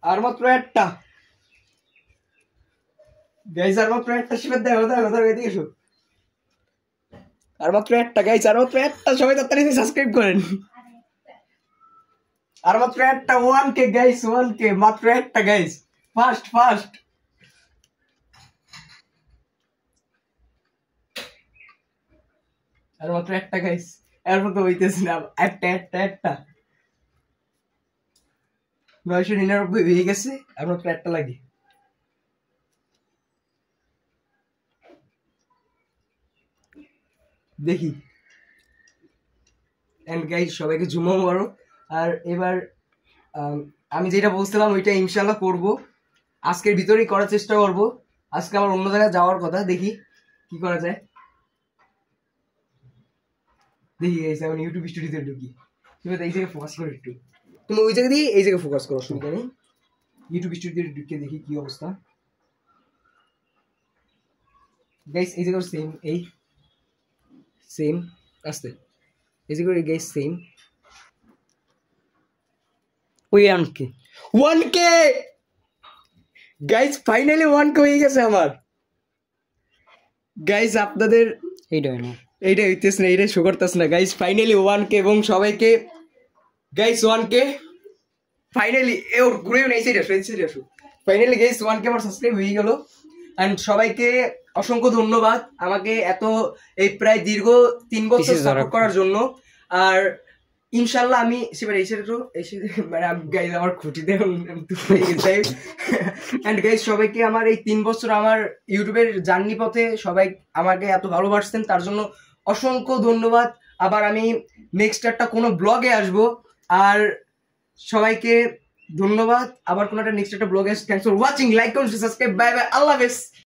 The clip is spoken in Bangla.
আর মাত্র একটা গাইস, আর মাত্র একটা শিবের দেখো দেখো দেখো এদিকে এসো। আর মাত্র একটা গাইস, আর মাত্র একটা, সবাই তাড়াতাড়ি সাবস্ক্রাইব করেন। আর মাত্র একটা 1K গাইস, 1K মাত্র একটা গাইস, ফাস্ট ফাস্ট। আর মাত্র একটা গাইস, এরপর তো হইতেছে না, একটা একটা একটা 999 হয়ে গেছে, আর মাত্র একটা লাগে। দেখি এন্ড গাইস সবাইকে জুমো মারো। আর এবার আমি যেটা বলছিলাম ওইটা ইনশাল্লাহ করব, আজকের ভিতরেই করার চেষ্টা করব। আজকে আমার অন্য জায়গায় যাওয়ার কথা, দেখি কি করা যায়। দেখি গাইস আমি ইউটিউব স্টুডিওতে ঢুকি, তুমি এই জায়গায় ফোকাস করো একটু, তুমি ওই জায়গা দিয়ে এই জায়গায় ফোকাস করো, অসুবিধা নেই। ইউটিউব স্টুডিওতে ঢুকে দেখি কি অবস্থা। গাইস এই জায়গায় সেম, এই সেম আসতে এই জায়গায় গাইস সেম। ওই 1K গাইস, ফাইনালি 1K হয়ে গেছে আমার। গাইস আপনাদের এইটা হইতেছে না, এইটা শো করতেছে না গাইস। ফাইনালি 1K, এবং সবাইকে গাইস 1K ফাইনালি, ওর ঘুরেও নেই সেটা ফাইনালি গাইস 1K আমার সাবস্ক্রাইব হয়ে গেল। অ্যান্ড সবাইকে অসংখ্য ধন্যবাদ আমাকে এত এই প্রায় দীর্ঘ 3 বছর সাপোর্ট করার জন্য। আর ইনশাল্লাহ আমি সেবার এসে মানে গাইজ আমার খুঁটিতে অ্যান্ড গাইজ সবাইকে আমার এই 3 বছর আমার ইউটিউবের জার্নি পথে সবাই আমাকে এত ভালোবাসতেন, তার জন্য অসংখ্য ধন্যবাদ। আবার আমি নেক্সট একটা কোনো ব্লগে আসবো, আর সবাইকে ধন্যবাদ। আবার কোনো একটা নেক্সট একটা ব্লগে, থ্যাংকস ফর ওয়াচিং, লাইক করুন, সাবস্ক্রাইব, বাই বাই, আল্লাহ হাফেজ।